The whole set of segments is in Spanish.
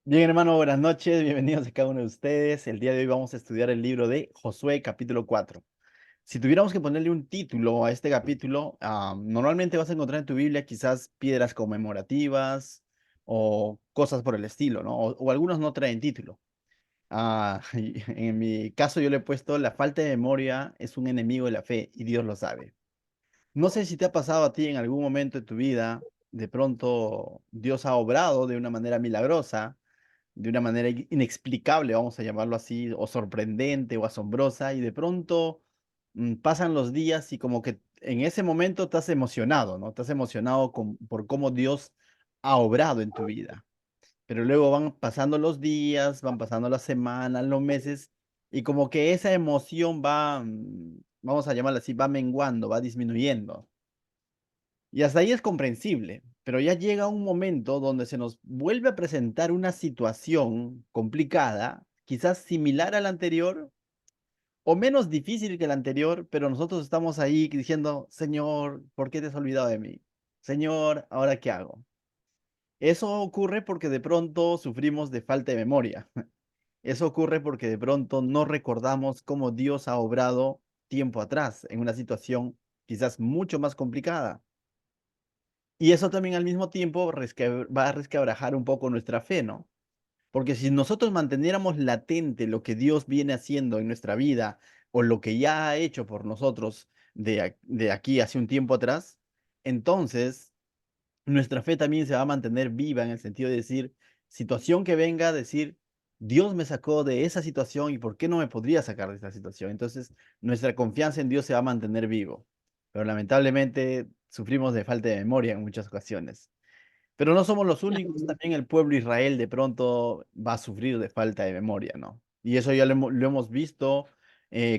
Bien, hermano, buenas noches, bienvenidos a cada uno de ustedes. El día de hoy vamos a estudiar el libro de Josué, capítulo 4. Si tuviéramos que ponerle un título a este capítulo, normalmente vas a encontrar en tu Biblia quizás piedras conmemorativas o cosas por el estilo, ¿no? O algunos no traen título. Y en mi caso yo le he puesto: la falta de memoria es un enemigo de la fe y Dios lo sabe. No sé si te ha pasado a ti en algún momento de tu vida, de pronto Dios ha obrado de una manera milagrosa, de una manera inexplicable, vamos a llamarlo así, o sorprendente o asombrosa, y de pronto pasan los días y como que en ese momento estás emocionado, ¿no? Estás emocionado por cómo Dios ha obrado en tu vida. Pero luego van pasando los días, van pasando las semanas, los meses, y como que esa emoción va, vamos a llamarla así, va menguando, va disminuyendo. Y hasta ahí es comprensible, pero ya llega un momento donde se nos vuelve a presentar una situación complicada, quizás similar a la anterior o menos difícil que la anterior, pero nosotros estamos ahí diciendo: Señor, ¿por qué te has olvidado de mí? Señor, ¿ahora qué hago? Eso ocurre porque de pronto sufrimos de falta de memoria. Eso ocurre porque de pronto no recordamos cómo Dios ha obrado tiempo atrás en una situación quizás mucho más complicada. Y eso también al mismo tiempo va a resquebrajar un poco nuestra fe, ¿no? Porque si nosotros manteniéramos latente lo que Dios viene haciendo en nuestra vida o lo que ya ha hecho por nosotros de aquí hace un tiempo atrás, entonces nuestra fe también se va a mantener viva en el sentido de decir, situación que venga, decir: Dios me sacó de esa situación y ¿por qué no me podría sacar de esta situación? Entonces nuestra confianza en Dios se va a mantener vivo. Pero lamentablemente sufrimos de falta de memoria en muchas ocasiones. Pero no somos los únicos, también el pueblo de Israel de pronto va a sufrir de falta de memoria, ¿no? Y eso ya lo hemos visto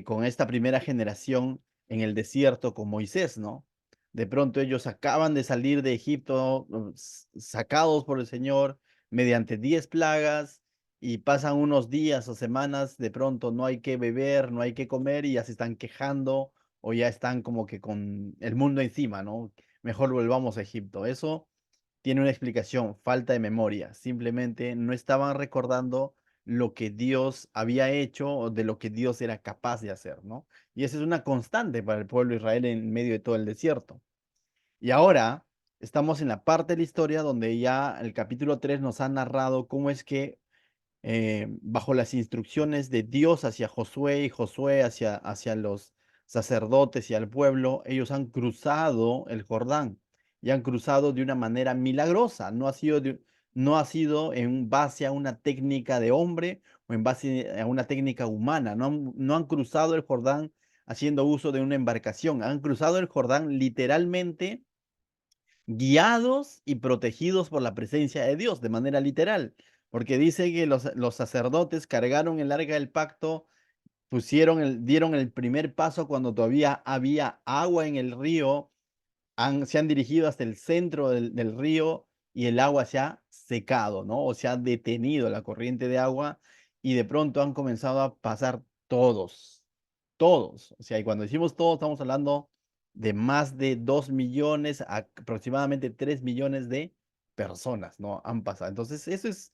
con esta primera generación en el desierto con Moisés, ¿no? De pronto ellos acaban de salir de Egipto, sacados por el Señor mediante 10 plagas, y pasan unos días o semanas, de pronto no hay que beber, no hay que comer y ya se están quejando o ya están como que con el mundo encima, ¿no? Mejor volvamos a Egipto. Eso tiene una explicación: falta de memoria. Simplemente no estaban recordando lo que Dios había hecho o de lo que Dios era capaz de hacer, ¿no? Y esa es una constante para el pueblo de Israel en medio de todo el desierto. Y ahora estamos en la parte de la historia donde ya el capítulo 3 nos ha narrado cómo es que bajo las instrucciones de Dios hacia Josué y Josué hacia los sacerdotes y al pueblo, ellos han cruzado el Jordán y han cruzado de una manera milagrosa. No ha sido en base a una técnica de hombre o en base a una técnica humana. No han cruzado el Jordán haciendo uso de una embarcación. Han cruzado el Jordán literalmente, guiados y protegidos por la presencia de Dios, de manera literal, porque dice que los sacerdotes cargaron el arca del pacto, dieron el primer paso cuando todavía había agua en el río, se han dirigido hasta el centro del río y el agua se ha secado, ¿no? O se ha detenido la corriente de agua y de pronto han comenzado a pasar todos, todos. O sea, y cuando decimos todos, estamos hablando de más de 2 millones, aproximadamente 3 millones de personas, ¿no? Han pasado. Entonces, eso es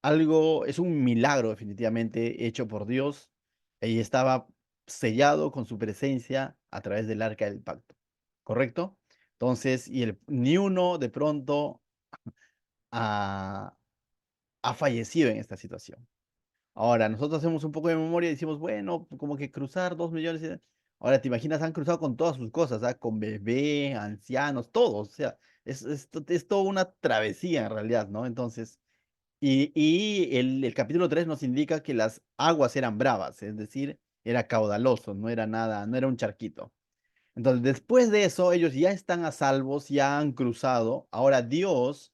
algo, es un milagro definitivamente hecho por Dios, y estaba sellado con su presencia a través del arca del pacto, ¿correcto? Entonces, ni uno de pronto ha, ha fallecido en esta situación. Ahora, nosotros hacemos un poco de memoria y decimos: bueno, como que cruzar 2 millones. Ahora, te imaginas, han cruzado con todas sus cosas, ¿ah? Con bebé, ancianos, todos. O sea, es toda una travesía en realidad, ¿no? Entonces, y el capítulo 3 nos indica que las aguas eran bravas, es decir, era caudaloso, no era nada, no era un charquito. Entonces, después de eso, ellos ya están a salvos, ya han cruzado. Ahora Dios,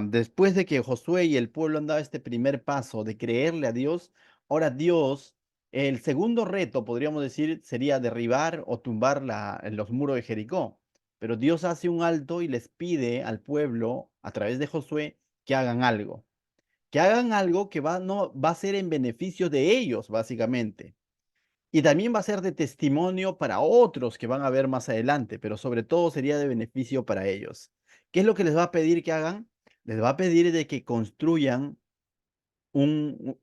después de que Josué y el pueblo han dado este primer paso de creerle a Dios, ahora Dios, el segundo reto, podríamos decir, sería derribar o tumbar los muros de Jericó. Pero Dios hace un alto y les pide al pueblo, a través de Josué, que hagan algo que no, va a ser en beneficio de ellos, básicamente. Y también va a ser de testimonio para otros que van a ver más adelante, pero sobre todo sería de beneficio para ellos. ¿Qué es lo que les va a pedir que hagan? Les va a pedir de que construyan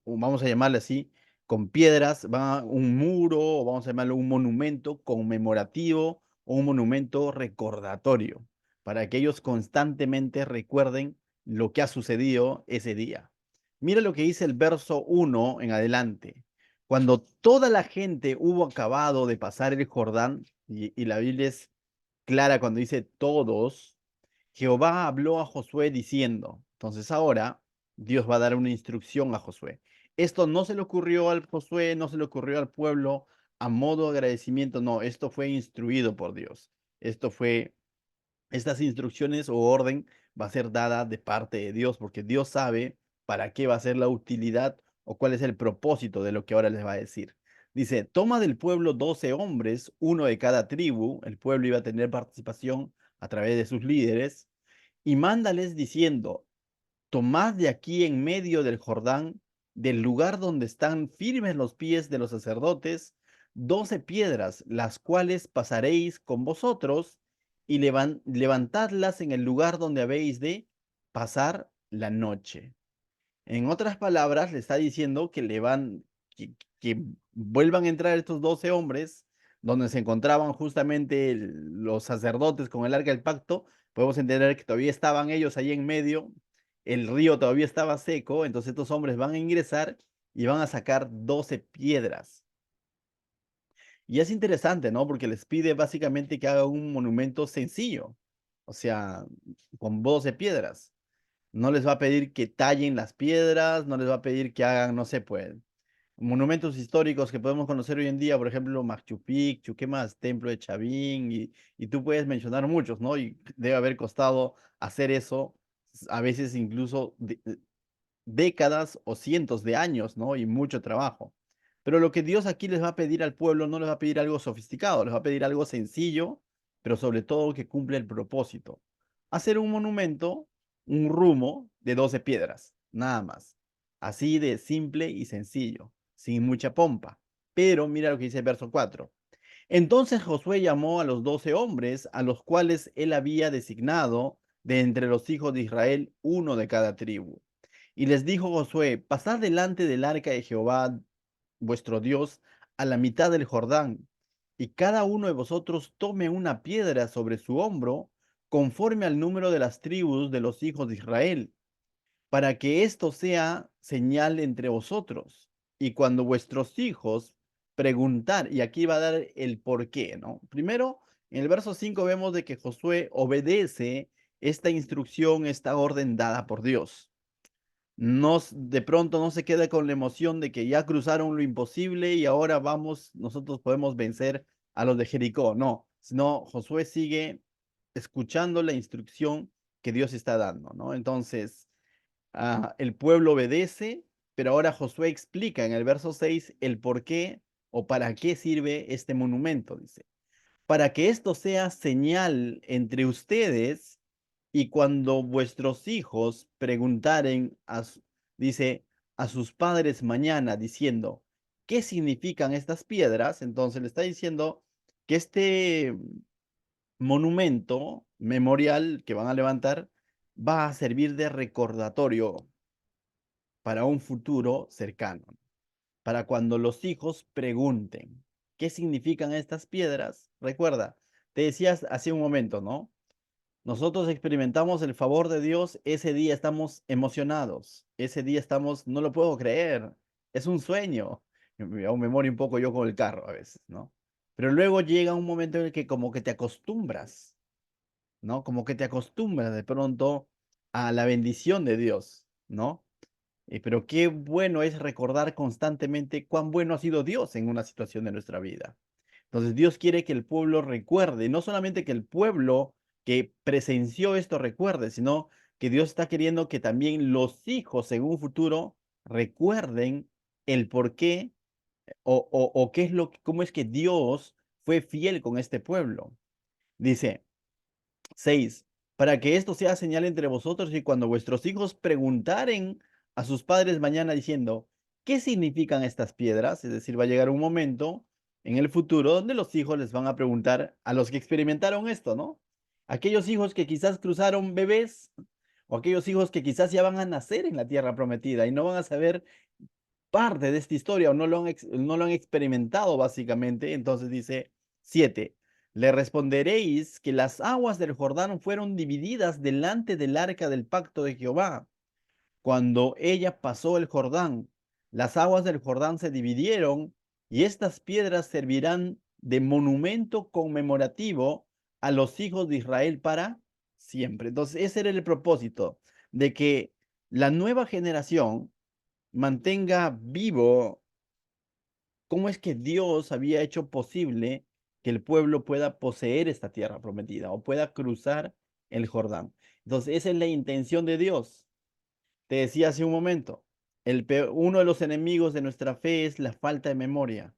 vamos a llamarle así, con piedras, un muro, o vamos a llamarlo un monumento conmemorativo o un monumento recordatorio, para que ellos constantemente recuerden lo que ha sucedido ese día. Mira lo que dice el verso 1 en adelante. Cuando toda la gente hubo acabado de pasar el Jordán, y la Biblia es clara cuando dice todos, Jehová habló a Josué diciendo, entonces ahora Dios va a dar una instrucción a Josué. Esto no se le ocurrió al Josué, no se le ocurrió al pueblo a modo de agradecimiento, no, esto fue instruido por Dios. Esto fue, estas instrucciones o orden va a ser dada de parte de Dios, porque Dios sabe para qué va a ser la utilidad o cuál es el propósito de lo que ahora les va a decir. Dice, toma del pueblo 12 hombres, uno de cada tribu, el pueblo iba a tener participación a través de sus líderes, y mándales diciendo, tomad de aquí en medio del Jordán, del lugar donde están firmes los pies de los sacerdotes, 12 piedras, las cuales pasaréis con vosotros, y levantadlas en el lugar donde habéis de pasar la noche. En otras palabras, le está diciendo que que vuelvan a entrar estos 12 hombres, donde se encontraban justamente los sacerdotes con el arca del pacto. Podemos entender que todavía estaban ellos ahí en medio, el río todavía estaba seco, entonces estos hombres van a ingresar y van a sacar 12 piedras. Y es interesante, ¿no? Porque les pide básicamente que hagan un monumento sencillo, o sea, con 12 piedras. No les va a pedir que tallen las piedras, no les va a pedir que hagan, no sé, pues, monumentos históricos que podemos conocer hoy en día, por ejemplo, Machu Picchu, ¿qué más? Templo de Chavín, y tú puedes mencionar muchos, ¿no? Y debe haber costado hacer eso, a veces incluso décadas o cientos de años, ¿no? Y mucho trabajo. Pero lo que Dios aquí les va a pedir al pueblo no les va a pedir algo sofisticado, les va a pedir algo sencillo, pero sobre todo que cumpla el propósito. Hacer un monumento, un rumo de 12 piedras, nada más. Así de simple y sencillo, sin mucha pompa. Pero mira lo que dice el verso 4. Entonces Josué llamó a los 12 hombres, a los cuales él había designado de entre los hijos de Israel, uno de cada tribu. Y les dijo Josué, pasad delante del arca de Jehová vuestro Dios a la mitad del Jordán, y cada uno de vosotros tome una piedra sobre su hombro, conforme al número de las tribus de los hijos de Israel, para que esto sea señal entre vosotros. Y cuando vuestros hijos preguntar, y aquí va a dar el por qué, ¿no? Primero, en el verso 5 vemos de que Josué obedece esta instrucción, esta orden dada por Dios. No, de pronto no se queda con la emoción de que ya cruzaron lo imposible y ahora vamos, nosotros podemos vencer a los de Jericó. No, sino Josué sigue escuchando la instrucción que Dios está dando, ¿no? Entonces, el pueblo obedece, pero ahora Josué explica en el verso 6 el por qué o para qué sirve este monumento, dice. Para que esto sea señal entre ustedes y cuando vuestros hijos preguntaren, dice, a sus padres mañana diciendo, ¿qué significan estas piedras? Entonces le está diciendo que este monumento memorial que van a levantar va a servir de recordatorio para un futuro cercano, para cuando los hijos pregunten, ¿qué significan estas piedras? Recuerda, te decías hace un momento, ¿no? Nosotros experimentamos el favor de Dios, ese día estamos emocionados, ese día estamos, no lo puedo creer, es un sueño. Aún me muero un poco yo con el carro a veces, ¿no? Pero luego llega un momento en el que como que te acostumbras, ¿no? Como que te acostumbras de pronto a la bendición de Dios, ¿no? Pero qué bueno es recordar constantemente cuán bueno ha sido Dios en una situación de nuestra vida. Entonces Dios quiere que el pueblo recuerde, no solamente que el pueblo que presenció esto recuerde, sino que Dios está queriendo que también los hijos en un futuro recuerden el por qué o qué es cómo es que Dios fue fiel con este pueblo. Dice, 6. Para que esto sea señal entre vosotros y cuando vuestros hijos preguntaren a sus padres mañana diciendo, ¿qué significan estas piedras? Es decir, va a llegar un momento en el futuro donde los hijos les van a preguntar a los que experimentaron esto, ¿no? Aquellos hijos que quizás cruzaron bebés o aquellos hijos que quizás ya van a nacer en la tierra prometida y no van a saber parte de esta historia o no lo han experimentado básicamente. Entonces dice 7. Le responderéis que las aguas del Jordán fueron divididas delante del arca del pacto de Jehová. Cuando ella pasó el Jordán, las aguas del Jordán se dividieron y estas piedras servirán de monumento conmemorativo a los hijos de Israel para siempre. Entonces, ese era el propósito, de que la nueva generación mantenga vivo cómo es que Dios había hecho posible que el pueblo pueda poseer esta tierra prometida o pueda cruzar el Jordán. Entonces, esa es la intención de Dios. Te decía hace un momento, uno de los enemigos de nuestra fe es la falta de memoria,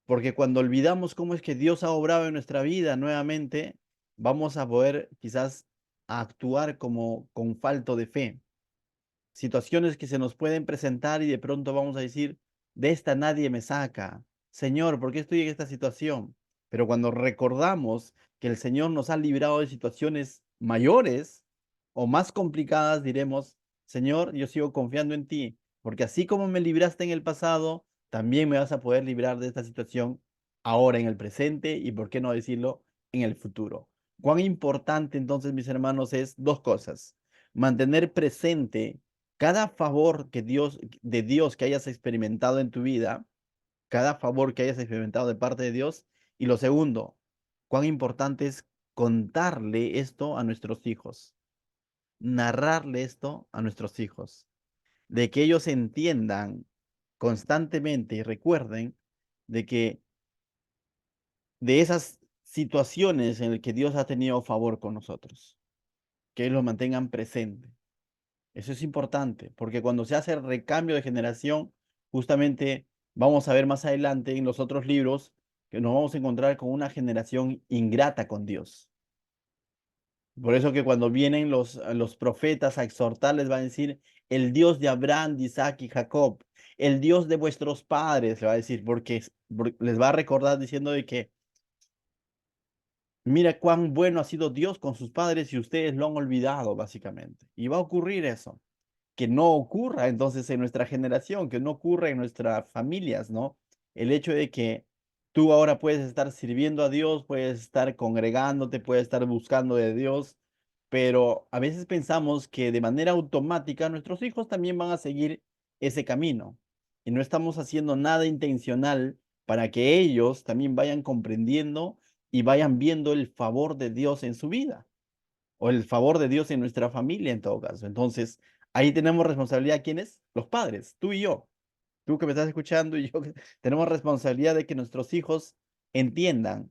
porque cuando olvidamos cómo es que Dios ha obrado en nuestra vida nuevamente, vamos a poder quizás actuar como con falto de fe. Situaciones que se nos pueden presentar y de pronto vamos a decir, de esta nadie me saca. Señor, ¿por qué estoy en esta situación? Pero cuando recordamos que el Señor nos ha librado de situaciones mayores o más complicadas, diremos, Señor, yo sigo confiando en ti, porque así como me libraste en el pasado, también me vas a poder librar de esta situación ahora en el presente y, ¿por qué no decirlo, en el futuro? Cuán importante entonces, mis hermanos, es dos cosas. Mantener presente cada favor de Dios que hayas experimentado en tu vida, cada favor que hayas experimentado de parte de Dios. Y lo segundo, cuán importante es contarle esto a nuestros hijos, narrarle esto a nuestros hijos, de que ellos entiendan constantemente y recuerden de que de esas situaciones en las que Dios ha tenido favor con nosotros, que ellos lo mantengan presente. Eso es importante, porque cuando se hace el recambio de generación, justamente vamos a ver más adelante en los otros libros que nos vamos a encontrar con una generación ingrata con Dios. Por eso que cuando vienen los profetas a exhortarles, va a decir, el Dios de Abraham, de Isaac y Jacob, el Dios de vuestros padres, le va a decir, porque les va a recordar diciendo de que, mira cuán bueno ha sido Dios con sus padres y ustedes lo han olvidado, básicamente. Y va a ocurrir eso, que no ocurra entonces en nuestra generación, que no ocurra en nuestras familias, ¿no? El hecho de que tú ahora puedes estar sirviendo a Dios, puedes estar congregándote, puedes estar buscando de Dios, pero a veces pensamos que de manera automática nuestros hijos también van a seguir ese camino y no estamos haciendo nada intencional para que ellos también vayan comprendiendo y vayan viendo el favor de Dios en su vida o el favor de Dios en nuestra familia en todo caso. Entonces, ahí tenemos responsabilidad, ¿quiénes? Los padres, tú y yo. Tú que me estás escuchando y yo, tenemos responsabilidad de que nuestros hijos entiendan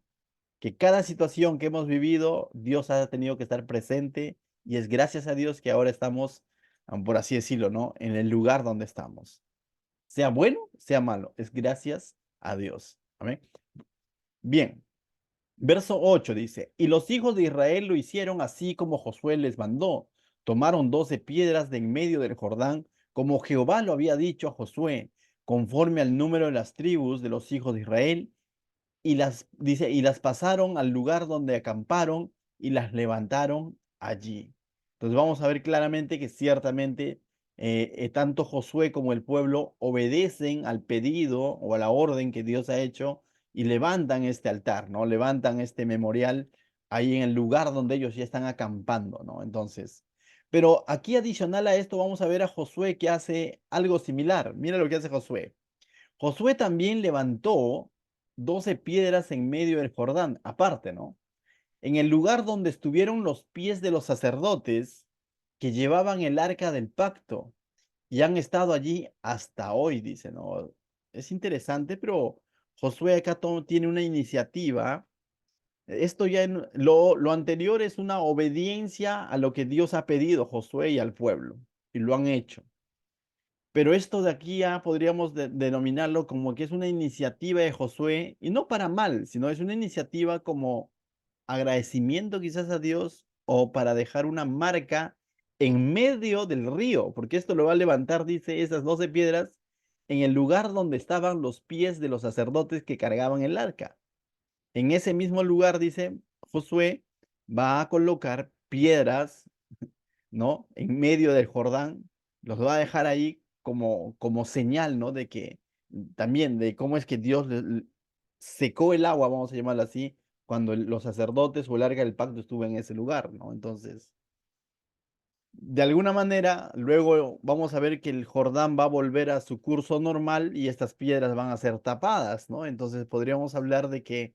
que cada situación que hemos vivido, Dios ha tenido que estar presente y es gracias a Dios que ahora estamos, por así decirlo, ¿no? En el lugar donde estamos. Sea bueno, sea malo, es gracias a Dios. Amén. Bien. Verso 8 dice, y los hijos de Israel lo hicieron así como Josué les mandó. Tomaron 12 piedras de en medio del Jordán, como Jehová lo había dicho a Josué, conforme al número de las tribus de los hijos de Israel, dice, y las pasaron al lugar donde acamparon y las levantaron allí. Entonces vamos a ver claramente que ciertamente tanto Josué como el pueblo obedecen al pedido o a la orden que Dios ha hecho y levantan este altar, ¿no? Levantan este memorial ahí en el lugar donde ellos ya están acampando, ¿no? Entonces, pero aquí adicional a esto vamos a ver a Josué que hace algo similar. Mira lo que hace Josué. Josué también levantó 12 piedras en medio del Jordán, aparte, ¿no? En el lugar donde estuvieron los pies de los sacerdotes que llevaban el arca del pacto y han estado allí hasta hoy, dice, ¿no? Es interesante, pero Josué acá tiene una iniciativa. Esto ya, lo anterior es una obediencia a lo que Dios ha pedido Josué y al pueblo, y lo han hecho. Pero esto de aquí ya podríamos denominarlo como que es una iniciativa de Josué, y no para mal, sino es una iniciativa como agradecimiento quizás a Dios o para dejar una marca en medio del río, porque esto lo va a levantar, dice, esas 12 piedras en el lugar donde estaban los pies de los sacerdotes que cargaban el arca. En ese mismo lugar, dice Josué, va a colocar piedras, ¿no? En medio del Jordán, los va a dejar ahí como señal, ¿no? De que también de cómo es que Dios secó el agua, vamos a llamarlo así, cuando los sacerdotes o el arca del pacto estuvo en ese lugar, ¿no? Entonces, de alguna manera, luego vamos a ver que el Jordán va a volver a su curso normal y estas piedras van a ser tapadas, ¿no? Entonces podríamos hablar de que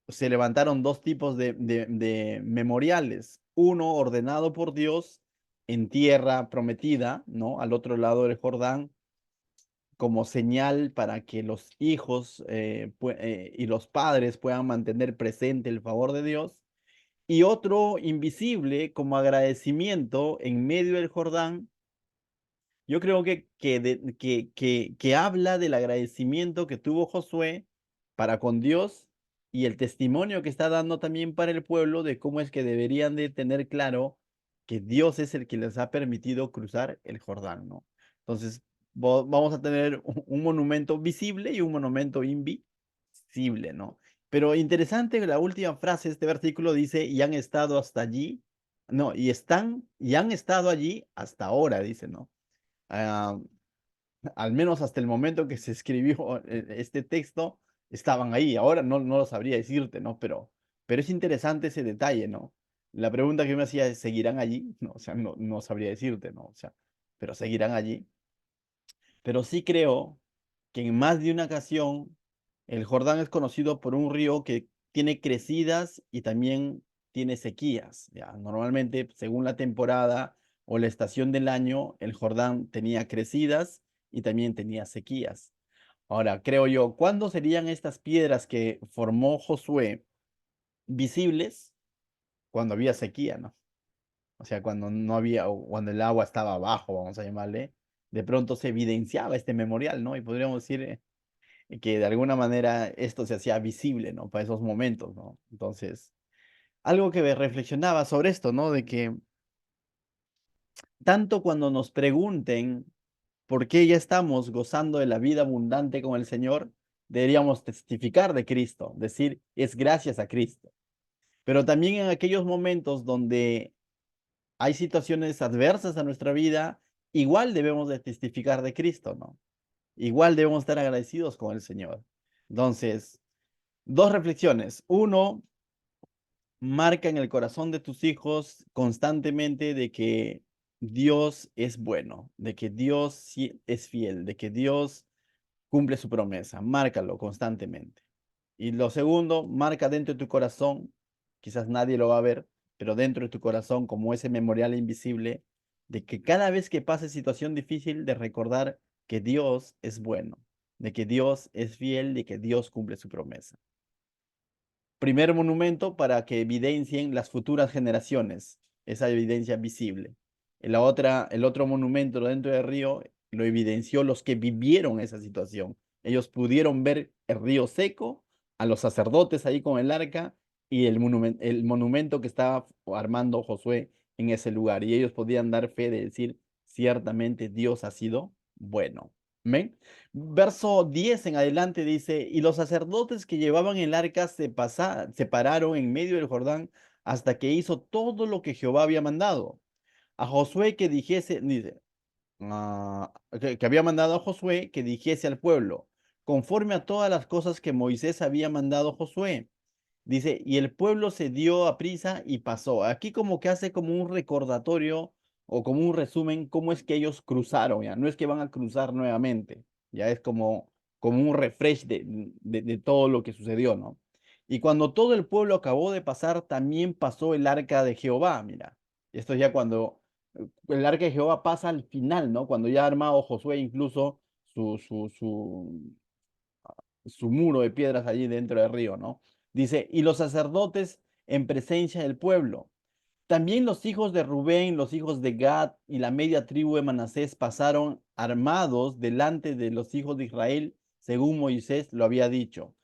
se levantaron dos tipos de memoriales, uno ordenado por Dios en tierra prometida, ¿no? Al otro lado del Jordán, como señal para que los hijos y los padres puedan mantener presente el favor de Dios, y otro invisible como agradecimiento en medio del Jordán. Yo creo que habla del agradecimiento que tuvo Josué para con Dios y el testimonio que está dando también para el pueblo de cómo es que deberían de tener claro que Dios es el que les ha permitido cruzar el Jordán, ¿no? Entonces, vamos a tener un monumento visible y un monumento invisible, ¿no? Pero interesante, la última frase de este versículo dice, y han estado hasta allí, no, y han estado allí hasta ahora, dice, ¿no? Ah, al menos hasta el momento que se escribió este texto, estaban ahí. Ahora no lo sabría decirte, ¿no? Pero es interesante ese detalle, ¿no? La pregunta que yo me hacía es, ¿seguirán allí? No, o sea, no sabría decirte, ¿no? O sea, pero seguirán allí. Pero sí creo que en más de una ocasión el Jordán es conocido por un río que tiene crecidas y también tiene sequías. ¿Ya? Normalmente, según la temporada o la estación del año, el Jordán tenía crecidas y también tenía sequías. Ahora, creo yo, ¿cuándo serían estas piedras que formó Josué visibles? Cuando había sequía, ¿no? O sea, cuando no había, o cuando el agua estaba abajo, vamos a llamarle, de pronto se evidenciaba este memorial, ¿no? Y podríamos decir que de alguna manera esto se hacía visible, ¿no? Para esos momentos, ¿no? Entonces, algo que me reflexionaba sobre esto, ¿no? De que tanto cuando nos pregunten por qué ya estamos gozando de la vida abundante con el Señor, deberíamos testificar de Cristo, decir, es gracias a Cristo. Pero también en aquellos momentos donde hay situaciones adversas a nuestra vida, igual debemos de testificar de Cristo, ¿no? Igual debemos estar agradecidos con el Señor. Entonces, dos reflexiones. Uno, marca en el corazón de tus hijos constantemente de que Dios es bueno, de que Dios es fiel, de que Dios cumple su promesa. Márcalo constantemente. Y lo segundo, marca dentro de tu corazón, quizás nadie lo va a ver, pero dentro de tu corazón como ese memorial invisible de que cada vez que pase situación difícil, de recordar que Dios es bueno, de que Dios es fiel, de que Dios cumple su promesa. Primer monumento para que evidencien las futuras generaciones, esa evidencia visible. El otro monumento dentro del río lo evidenció los que vivieron esa situación. Ellos pudieron ver el río seco, a los sacerdotes ahí con el arca y el monumento que estaba armando Josué en ese lugar. Y ellos podían dar fe de decir, ciertamente Dios ha sido bueno. ¿Amén? Verso 10 en adelante dice, y los sacerdotes que llevaban el arca se pararon en medio del Jordán hasta que hizo todo lo que Jehová había mandado. A Josué que dijese, dice, que había mandado a Josué que dijese al pueblo, conforme a todas las cosas que Moisés había mandado a Josué. Dice, y el pueblo se dio a prisa y pasó. Aquí como que hace como un recordatorio o como un resumen, cómo es que ellos cruzaron, ya. No es que van a cruzar nuevamente, ya es como un refresh de todo lo que sucedió, ¿no? Y cuando todo el pueblo acabó de pasar, también pasó el arca de Jehová, mira. Esto es ya cuando el arca de Jehová pasa al final, ¿no? Cuando ya ha armado Josué incluso su, su, su, su muro de piedras allí dentro del río, ¿no? Dice, y los sacerdotes en presencia del pueblo. También los hijos de Rubén, los hijos de Gad y la media tribu de Manasés pasaron armados delante de los hijos de Israel, según Moisés lo había dicho,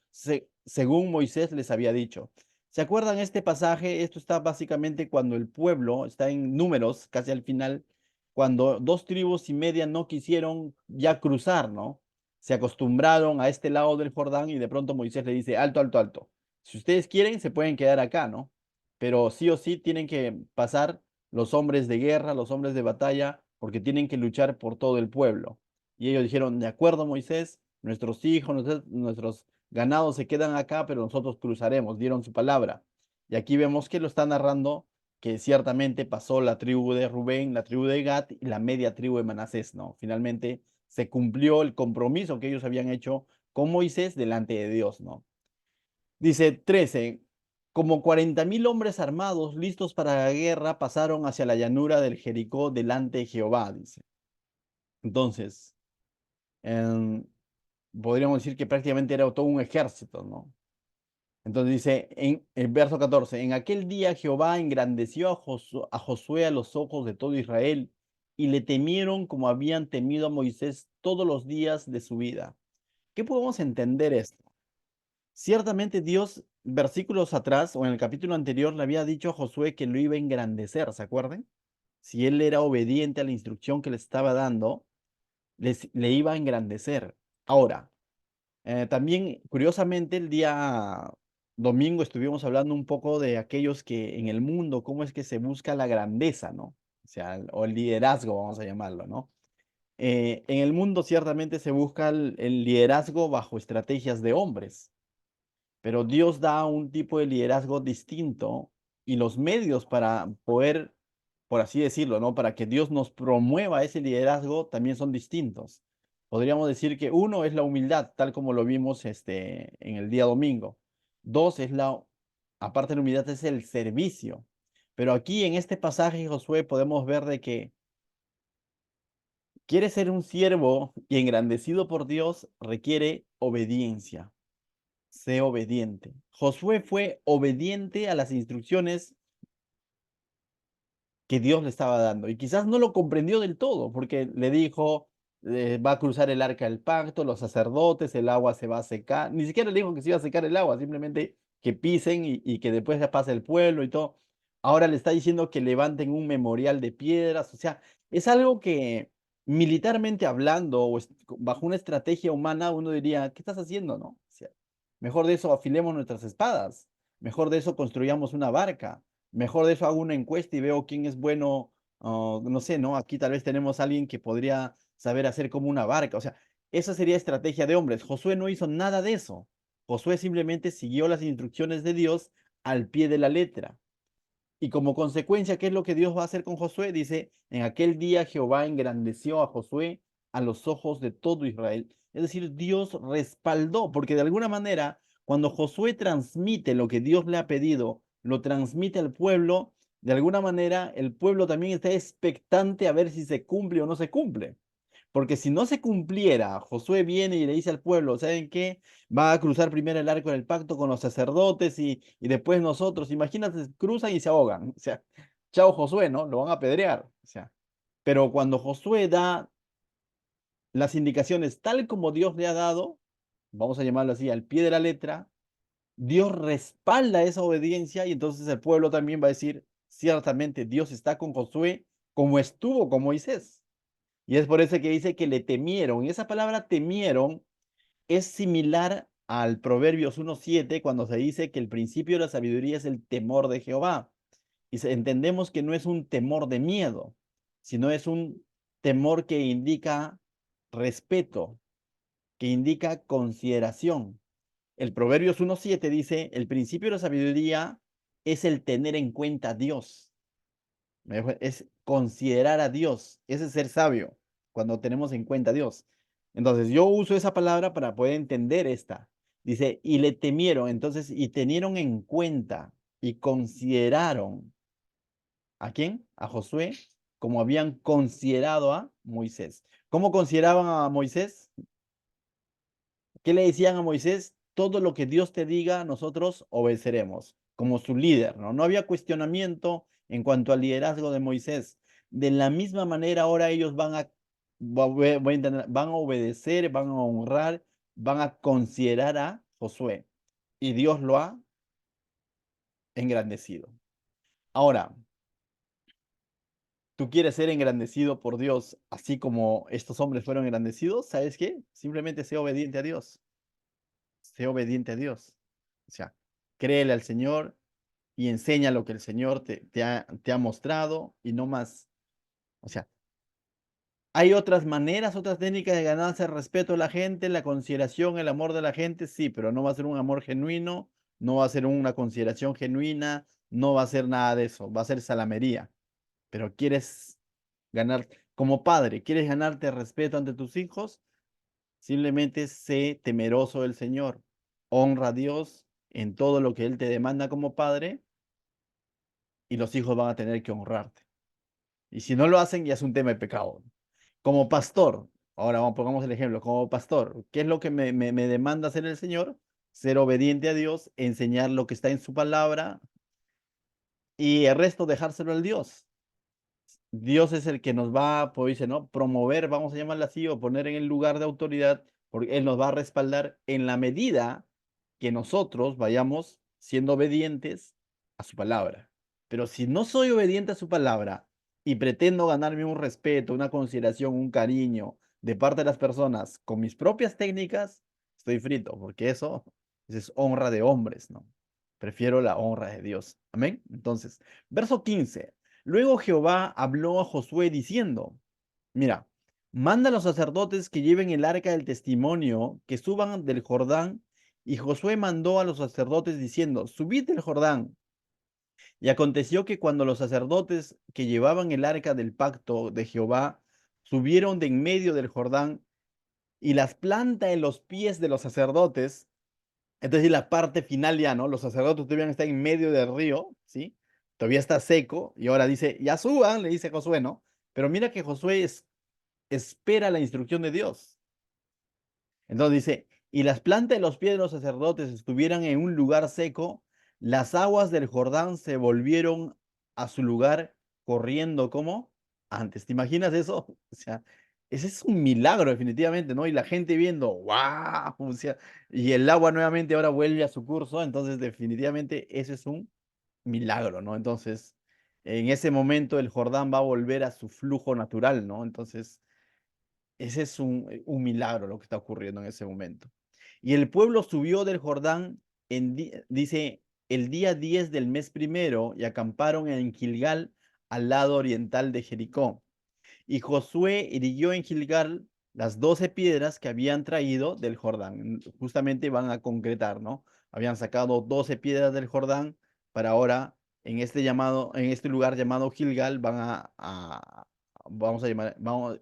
según Moisés les había dicho. ¿Se acuerdan este pasaje? Esto está básicamente cuando el pueblo está en Números, casi al final, cuando dos tribus y media no quisieron ya cruzar, ¿no? Se acostumbraron a este lado del Jordán y de pronto Moisés le dice, alto, alto, alto. Si ustedes quieren, se pueden quedar acá, ¿no? pero sí o sí tienen que pasar los hombres de guerra, los hombres de batalla, porque tienen que luchar por todo el pueblo. Y ellos dijeron, de acuerdo, Moisés, nuestros hijos, nuestros ganados se quedan acá, pero nosotros cruzaremos, dieron su palabra. Y aquí vemos que lo está narrando que ciertamente pasó la tribu de Rubén, la tribu de Gad y la media tribu de Manasés, ¿no? Finalmente se cumplió el compromiso que ellos habían hecho con Moisés delante de Dios, ¿no? Dice 13, como 40.000 hombres armados listos para la guerra pasaron hacia la llanura del Jericó delante de Jehová, dice. Entonces, em, podríamos decir que prácticamente era todo un ejército, ¿no? Entonces dice en el verso 14, en aquel día Jehová engrandeció a Josué a los ojos de todo Israel y le temieron como habían temido a Moisés todos los días de su vida. ¿Qué podemos entender esto? Ciertamente Dios, versículos atrás o en el capítulo anterior, le había dicho a Josué que lo iba a engrandecer, ¿se acuerdan? Si él era obediente a la instrucción que le estaba dando, le iba a engrandecer. Ahora, también, curiosamente, el día domingo estuvimos hablando un poco de aquellos que en el mundo, cómo es que se busca la grandeza, ¿no? O sea, o el liderazgo, vamos a llamarlo, ¿no? En el mundo ciertamente se busca el liderazgo bajo estrategias de hombres, pero Dios da un tipo de liderazgo distinto y los medios para poder, por así decirlo, ¿no? Para que Dios nos promueva ese liderazgo también son distintos. Podríamos decir que uno es la humildad, tal como lo vimos en el día domingo. Dos es aparte de la humildad, es el servicio. Pero aquí en este pasaje, Josué, podemos ver de que quiere ser un siervo y engrandecido por Dios requiere obediencia. Sé obediente. Josué fue obediente a las instrucciones que Dios le estaba dando. Y quizás no lo comprendió del todo, porque le dijo, va a cruzar el arca del pacto, los sacerdotes, el agua se va a secar. Ni siquiera le dijo que se iba a secar el agua, simplemente que pisen y que después ya pase el pueblo y todo. Ahora le está diciendo que levanten un memorial de piedras. O sea, es algo que militarmente hablando o bajo una estrategia humana uno diría, ¿qué estás haciendo, no? O sea, mejor de eso afilemos nuestras espadas, mejor de eso construyamos una barca. Mejor de eso hago una encuesta y veo quién es bueno, no sé, ¿no? Aquí tal vez tenemos a alguien que podría saber hacer como una barca. O sea, esa sería estrategia de hombres. Josué no hizo nada de eso. Josué simplemente siguió las instrucciones de Dios al pie de la letra. Y como consecuencia, ¿qué es lo que Dios va a hacer con Josué? Dice, en aquel día Jehová engrandeció a Josué a los ojos de todo Israel. Es decir, Dios respaldó, porque de alguna manera, cuando Josué transmite lo que Dios le ha pedido, lo transmite al pueblo, de alguna manera el pueblo también está expectante a ver si se cumple o no se cumple. Porque si no se cumpliera, Josué viene y le dice al pueblo, ¿saben qué? Va a cruzar primero el arco del pacto con los sacerdotes y después nosotros. Imagínate, cruzan y se ahogan. O sea, chao Josué, ¿no? Lo van a apedrear. O sea, pero cuando Josué da las indicaciones tal como Dios le ha dado, vamos a llamarlo así, al pie de la letra, Dios respalda esa obediencia y entonces el pueblo también va a decir, ciertamente Dios está con Josué como estuvo con Moisés. Y es por eso que dice que le temieron. Y esa palabra temieron es similar al Proverbios 1:7 cuando se dice que el principio de la sabiduría es el temor de Jehová. Y entendemos que no es un temor de miedo, sino es un temor que indica respeto, que indica consideración. El Proverbios 1:7 dice, el principio de la sabiduría es el tener en cuenta a Dios. Es considerar a Dios, ese es ser sabio, cuando tenemos en cuenta a Dios. Entonces, yo uso esa palabra para poder entender esta. Dice, y le temieron, entonces, y tenieron en cuenta y consideraron. ¿A quién? A Josué, como habían considerado a Moisés. ¿Cómo consideraban a Moisés? ¿Qué le decían a Moisés? Todo lo que Dios te diga, nosotros obedeceremos, como su líder, ¿no? No había cuestionamiento en cuanto al liderazgo de Moisés. De la misma manera, ahora ellos van a obedecer, van a honrar, van a considerar a Josué. Y Dios lo ha engrandecido. Ahora, ¿tú quieres ser engrandecido por Dios así como estos hombres fueron engrandecidos? ¿Sabes qué? Simplemente sé obediente a Dios. Sé obediente a Dios. O sea, créele al Señor y enseña lo que el Señor te ha mostrado y no más. O sea, hay otras maneras, otras técnicas de ganarse el respeto de la gente, la consideración, el amor de la gente, sí, pero no va a ser un amor genuino, no va a ser una consideración genuina, no va a ser nada de eso, va a ser salamería. Pero quieres ganar, como padre, quieres ganarte respeto ante tus hijos, simplemente sé temeroso del Señor, honra a Dios en todo lo que Él te demanda como padre y los hijos van a tener que honrarte. Y si no lo hacen, ya es un tema de pecado. Como pastor, ahora pongamos el ejemplo, como pastor, ¿qué es lo que me demanda hacer el Señor? Ser obediente a Dios, enseñar lo que está en su palabra y el resto dejárselo al Dios. Dios es el que nos va, pues dice, ¿no? Promover, vamos a llamarlo así, o poner en el lugar de autoridad, porque Él nos va a respaldar en la medida que nosotros vayamos siendo obedientes a su palabra. Pero si no soy obediente a su palabra y pretendo ganarme un respeto, una consideración, un cariño de parte de las personas con mis propias técnicas, estoy frito, porque eso es honra de hombres, ¿no? Prefiero la honra de Dios. Amén. Entonces, verso 15. Luego Jehová habló a Josué diciendo, mira, manda a los sacerdotes que lleven el arca del testimonio, que suban del Jordán. Y Josué mandó a los sacerdotes diciendo, subid del Jordán. Y aconteció que cuando los sacerdotes que llevaban el arca del pacto de Jehová subieron de en medio del Jordán y las planta en los pies de los sacerdotes, entonces la parte final ya, ¿no? Los sacerdotes todavía están en medio del río, ¿sí? Todavía está seco y ahora dice, ya suban, le dice Josué, ¿no? Pero mira que Josué espera la instrucción de Dios. Entonces dice, y las plantas de los pies de los sacerdotes estuvieran en un lugar seco, las aguas del Jordán se volvieron a su lugar corriendo como antes. ¿Te imaginas eso? O sea, ese es un milagro definitivamente, ¿no? Y la gente viendo, ¡wow! O sea, y el agua nuevamente ahora vuelve a su curso, entonces definitivamente ese es un milagro, ¿no? Entonces, en ese momento el Jordán va a volver a su flujo natural, ¿no? Entonces, ese es un milagro lo que está ocurriendo en ese momento. Y el pueblo subió del Jordán, dice, el día 10 del mes primero y acamparon en Gilgal, al lado oriental de Jericó. Y Josué hirió en Gilgal las 12 piedras que habían traído del Jordán. Justamente van a concretar, ¿no? Habían sacado 12 piedras del Jordán para ahora en este lugar llamado Gilgal vamos a llamar, vamos,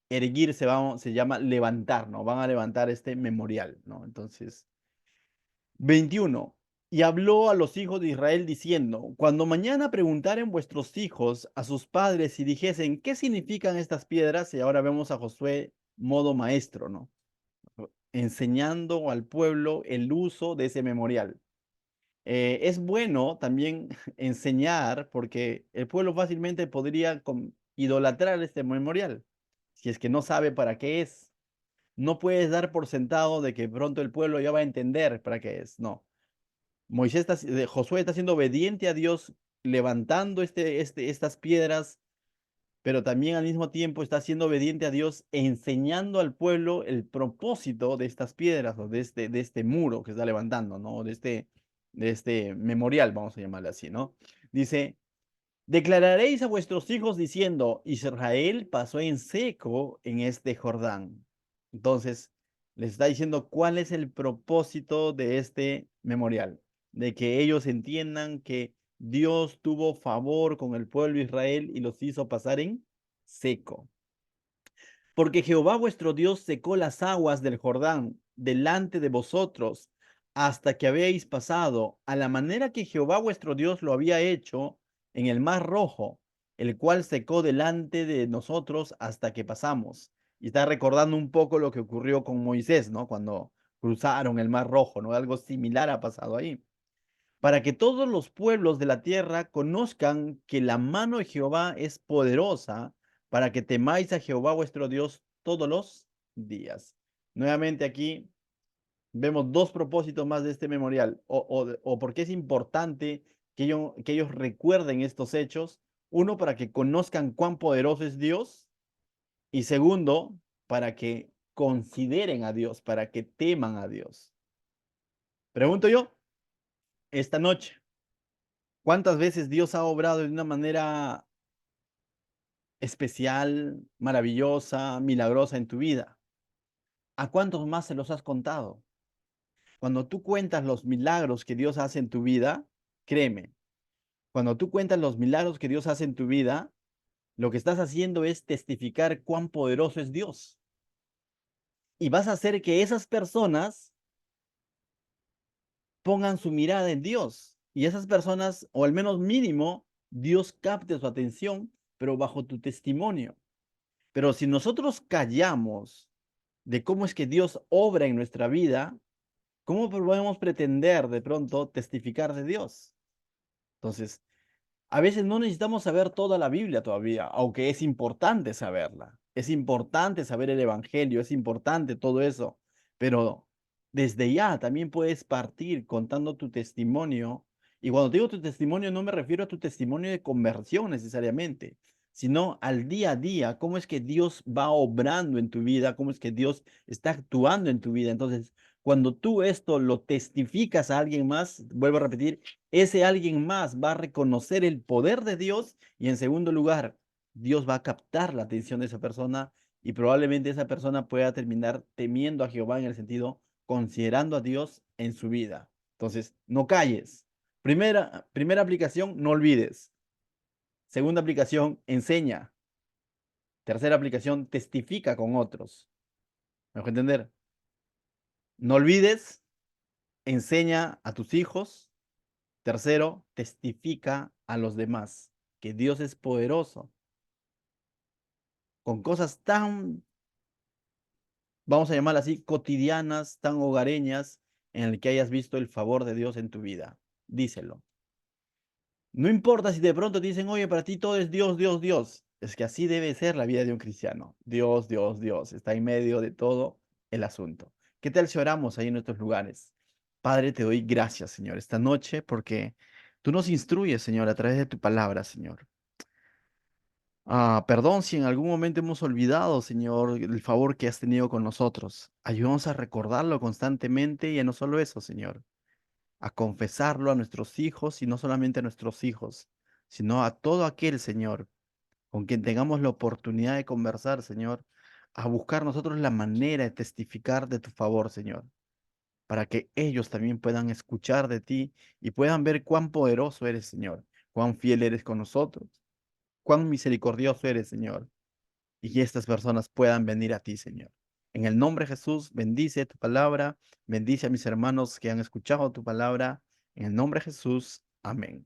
erguirse, se llama levantar, ¿no? Van a levantar este memorial, ¿no? Entonces, 21. Y habló a los hijos de Israel diciendo, cuando mañana preguntaren vuestros hijos a sus padres y dijesen, ¿qué significan estas piedras? Y ahora vemos a Josué modo maestro, ¿no? Enseñando al pueblo el uso de ese memorial. Es bueno también enseñar porque el pueblo fácilmente podría idolatrar este memorial si es que no sabe para qué es. No puedes dar por sentado de que pronto el pueblo ya va a entender para qué es. No. Josué está siendo obediente a Dios, levantando estas piedras, pero también al mismo tiempo está siendo obediente a Dios, enseñando al pueblo el propósito de estas piedras o de este muro que está levantando, ¿no? De este memorial, vamos a llamarle así, ¿no? Dice, declararéis a vuestros hijos diciendo, Israel pasó en seco en este Jordán. Entonces, les está diciendo cuál es el propósito de este memorial, de que ellos entiendan que Dios tuvo favor con el pueblo de Israel y los hizo pasar en seco. Porque Jehová vuestro Dios secó las aguas del Jordán delante de vosotros hasta que habéis pasado, a la manera que Jehová vuestro Dios lo había hecho en el mar rojo, el cual secó delante de nosotros hasta que pasamos. Y está recordando un poco lo que ocurrió con Moisés, ¿no? Cuando cruzaron el mar rojo, ¿no? Algo similar ha pasado ahí para que todos los pueblos de la tierra conozcan que la mano de Jehová es poderosa, para que temáis a Jehová vuestro Dios todos los días. Nuevamente aquí vemos dos propósitos más de este memorial, o porque es importante que ellos recuerden estos hechos. Uno, para que conozcan cuán poderoso es Dios, y segundo, para que consideren a Dios, para que teman a Dios. Pregunto yo, esta noche, ¿Cuántas veces Dios ha obrado de una manera especial, maravillosa, milagrosa en tu vida? ¿A cuántos más se los has contado? Cuando tú cuentas los milagros que Dios hace en tu vida, créeme, cuando tú cuentas los milagros que Dios hace en tu vida, lo que estás haciendo es testificar cuán poderoso es Dios. Y vas a hacer que esas personas pongan su mirada en Dios. Y esas personas, o al menos mínimo, Dios capte su atención, pero bajo tu testimonio. Pero si nosotros callamos de cómo es que Dios obra en nuestra vida, ¿cómo podemos pretender de pronto testificar de Dios? Entonces, a veces no necesitamos saber toda la Biblia todavía, aunque es importante saberla. Es importante saber el Evangelio, es importante todo eso, pero desde ya también puedes partir contando tu testimonio. Y cuando digo tu testimonio, no me refiero a tu testimonio de conversión necesariamente, sino al día a día, cómo es que Dios va obrando en tu vida, cómo es que Dios está actuando en tu vida. Entonces, cuando tú esto lo testificas a alguien más, vuelvo a repetir, ese alguien más va a reconocer el poder de Dios y en segundo lugar, Dios va a captar la atención de esa persona y probablemente esa persona pueda terminar temiendo a Jehová en el sentido considerando a Dios en su vida. Entonces, no calles. Primera aplicación, no olvides. Segunda aplicación, enseña. Tercera aplicación, testifica con otros. ¿Me dejo entender? No olvides, enseña a tus hijos. Tercero, testifica a los demás que Dios es poderoso con cosas tan, vamos a llamarlas así, cotidianas, tan hogareñas, en el que hayas visto el favor de Dios en tu vida. Díselo. No importa si de pronto te dicen, oye, para ti todo es Dios, Dios, Dios. Es que así debe ser la vida de un cristiano. Dios, Dios, Dios. Está en medio de todo el asunto. ¿Qué tal si oramos ahí en nuestros lugares? Padre, te doy gracias, Señor, esta noche porque tú nos instruyes, Señor, a través de tu palabra, Señor. Perdón si en algún momento hemos olvidado, Señor, el favor que has tenido con nosotros. Ayúdanos a recordarlo constantemente y a no solo eso, Señor, a confesarlo a nuestros hijos y no solamente a nuestros hijos, sino a todo aquel, Señor, con quien tengamos la oportunidad de conversar, Señor, a buscar nosotros la manera de testificar de tu favor, Señor, para que ellos también puedan escuchar de ti y puedan ver cuán poderoso eres, Señor, cuán fiel eres con nosotros, cuán misericordioso eres, Señor y que estas personas puedan venir a ti, Señor. En el nombre de Jesús, bendice tu palabra, bendice a mis hermanos que han escuchado tu palabra. En el nombre de Jesús, amén.